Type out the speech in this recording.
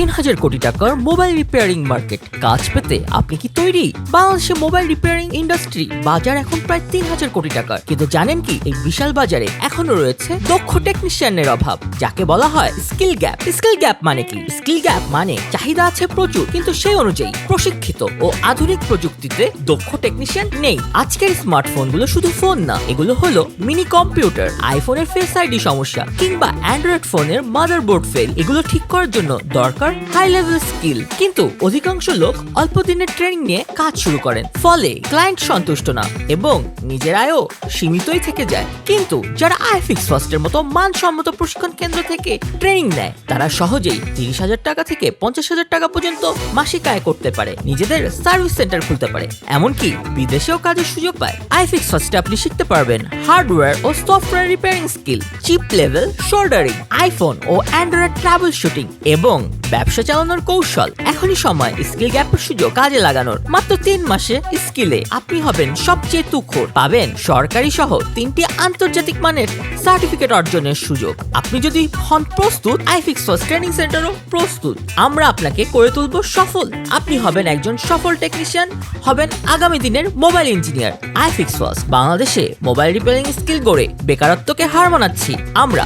3000 কোটি টাকার mobile repairing market. কাজ পেতে আপনি কি তৈরি? বাংলাদেশে মোবাইল রিপেয়ারিং ইন্ডাস্ট্রি বাজার এখন প্রায় 3000 কোটি টাকার। কিন্তু জানেন কি, এই বিশাল বাজারে এখনো রয়েছে দক্ষ টেকনিশিয়ানের অভাব, যাকে বলা হয় স্কিল গ্যাপ। স্কিল গ্যাপ মানে কি? স্কিল গ্যাপ মানে চাহিদা আছে প্রচুর, কিন্তু সেই অনুযায়ী প্রশিক্ষিত ও আধুনিক প্রযুক্তিতে দক্ষ টেকনিশিয়ান নেই। আজকের স্মার্টফোনগুলো শুধু ফোন না, এগুলো হলো মিনি কম্পিউটার, আইফোনের ফেস আইডি সমস্যা কিংবা অ্যান্ড্রয়েড ফোনের মাদারবোর্ড ফেল। এগুলো ঠিক করার জন্য দরকার হাই লেভেল স্কিল। কিন্তু অধিকাংশ লোক অল্প দিনের ট্রেনিং নিয়ে কাজ শুরু করেন, ফলে ক্লায়েন্ট সন্তুষ্ট না এবং নিজের আয়ও সীমিতই থেকে যায়। কিন্তু যারা ifixfast-এর মতো মানসম্মত প্রশিক্ষণ কেন্দ্র থেকে ট্রেনিং নেয়, তারা সহজেই 30,000 টাকা থেকে 50,000 টাকা পর্যন্ত মাসিক আয় করতে পারে, নিজেদের সার্ভিস সেন্টার খুলতে পারে, এমনকি বিদেশেও কাজের সুযোগ পায়। ifixfast-এ আপনি শিখতে পারবেন হার্ডওয়্যার ও software repairing skill, chip level soldering, iPhone ও অ্যান্ড্রয়েড ট্রাবল শুটিং এবং ব্যবসা চালানোর কৌশল। এখনই সময় স্কিল গ্যাপের সুযোগ কাজে লাগানোর। মাত্র 3 মাসে স্কিলে আপনি হবেন সবচেয়ে তুখোড়, পাবেন সরকারি সহ 3টি আন্তর্জাতিক মানের সার্টিফিকেট অর্জনের সুযোগ। আপনি যদি হন প্রস্তুত, ifixfast ট্রেনিং সেন্টারও প্রস্তুত। আমরা আপনাকে করে তুলব সফল। আপনি হবেন একজন সফল টেকনিশিয়ান, হবেন আগামী দিনের মোবাইল ইঞ্জিনিয়ার। ifixfast বাংলাদেশে মোবাইল রিপেয়ারিং স্কিল গড়ে বেকারত্বকে হার মানাচ্ছি আমরা।